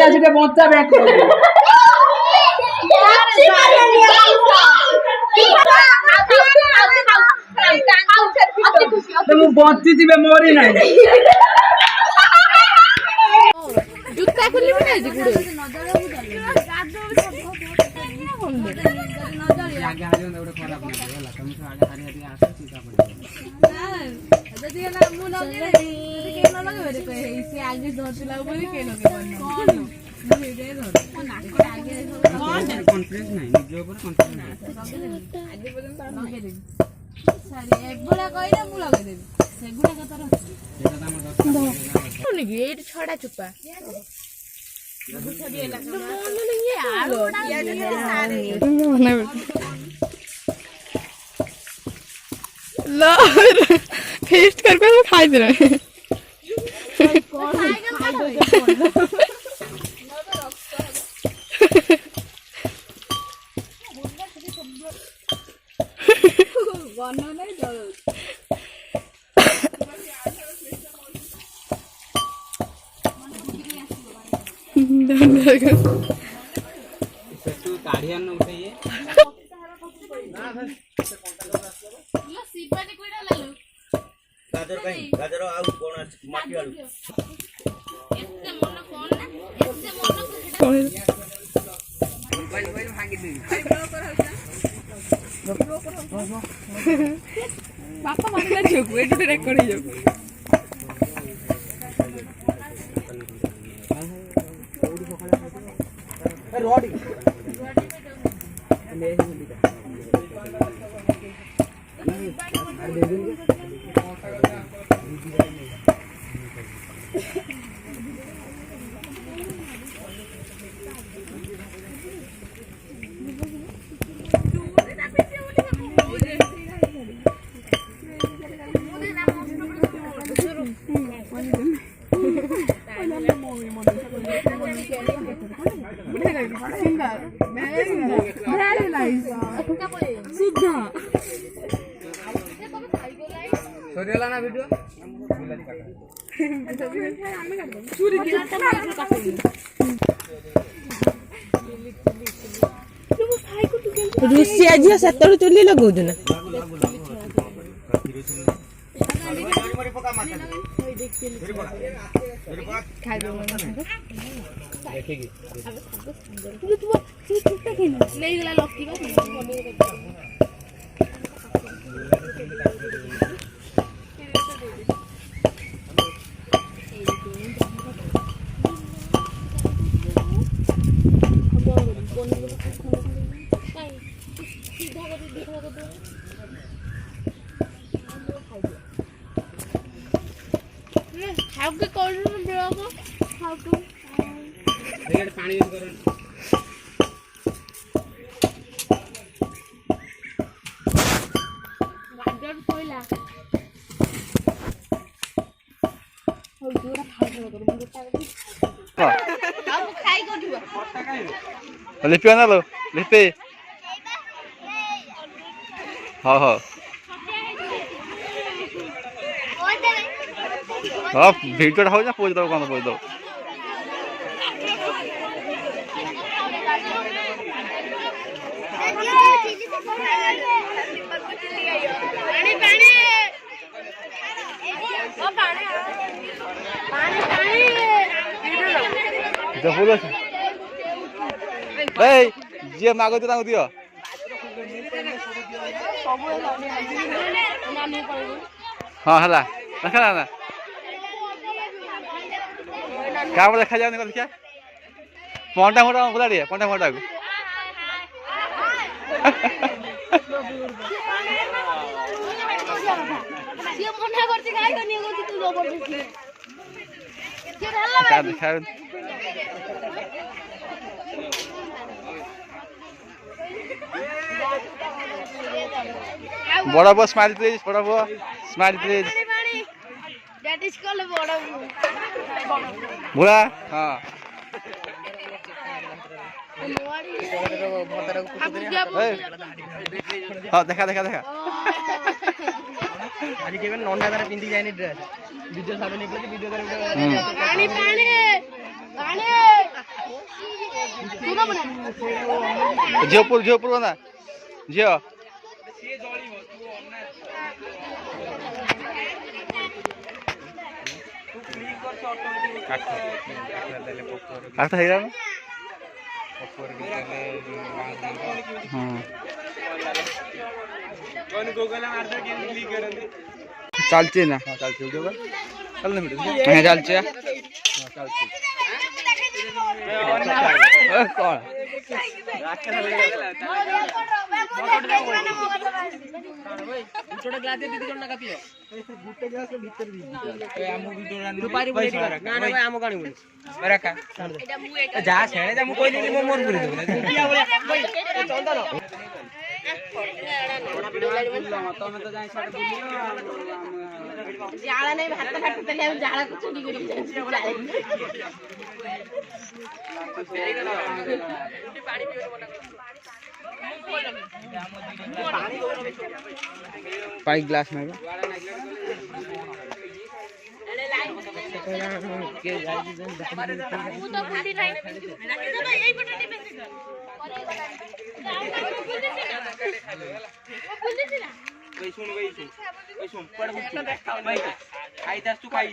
ଆସିଟେ ବଞ୍ଚା bank ମୁଁ ବଞ୍ଚିଯିବେ ମୋରି ନାହିଁ ଜୁତା ଖୋଲିବି ନା ଆଜି ଗୁଡ ଛଡା ଚୁପା फेस्ट कर खाई दे रहे गाजर आउ कोन माटी आलू एते मन कोन ना एते मन मोबाइल भांगी दे बापा मारला झोक एटू रेकॉर्ड हो जाऊ रोडी सरियाला ना वीडियो रुसिया झियो सेतळु चुली लगौदु ना How to call it blog? How to? देखिए पानी यूज करो गाजर कोइला हो जोरा खाउ करो मुझे अब खाई को दिबो लिपि ना लो लिपि हां हां हां वीडियो हो जा पोज दो कोन पोज दो पानी पानी ओ पानी पानी पानी जो फुल अछि ए जे मागो त दियो हां हला देखला ना का बोले खा जाओ निकल क्या पॉन्टा मोटा बोला रे पॉन्टा मोटा को ये मना करती खाई को नहीं करती तू जबरदस्ती के ढाला का दिखा बड़ा बो स्माइल प्लीज बड़ा बो smile please that is called बड़ा बुरा हां हां देखा देखा देखा आज केवन नोंडा करे पिंदी जायनी ड्रेस वीडियो साडो निकले वीडियो करे पानी पानी पानी ଝିଅ ପୁର ନା ଝିଅ କାଠ ହେଇଗଲା ଚାଲଛି ନା ଚାଲଛି ଚାଲଛି କଣ ଜାଳ ନାଇଁ ଭାତ କାଟୁଥିଲି ଆମେ ଜାଳ ଚୁଲି କରି पानी ग्लास में ଖାଇ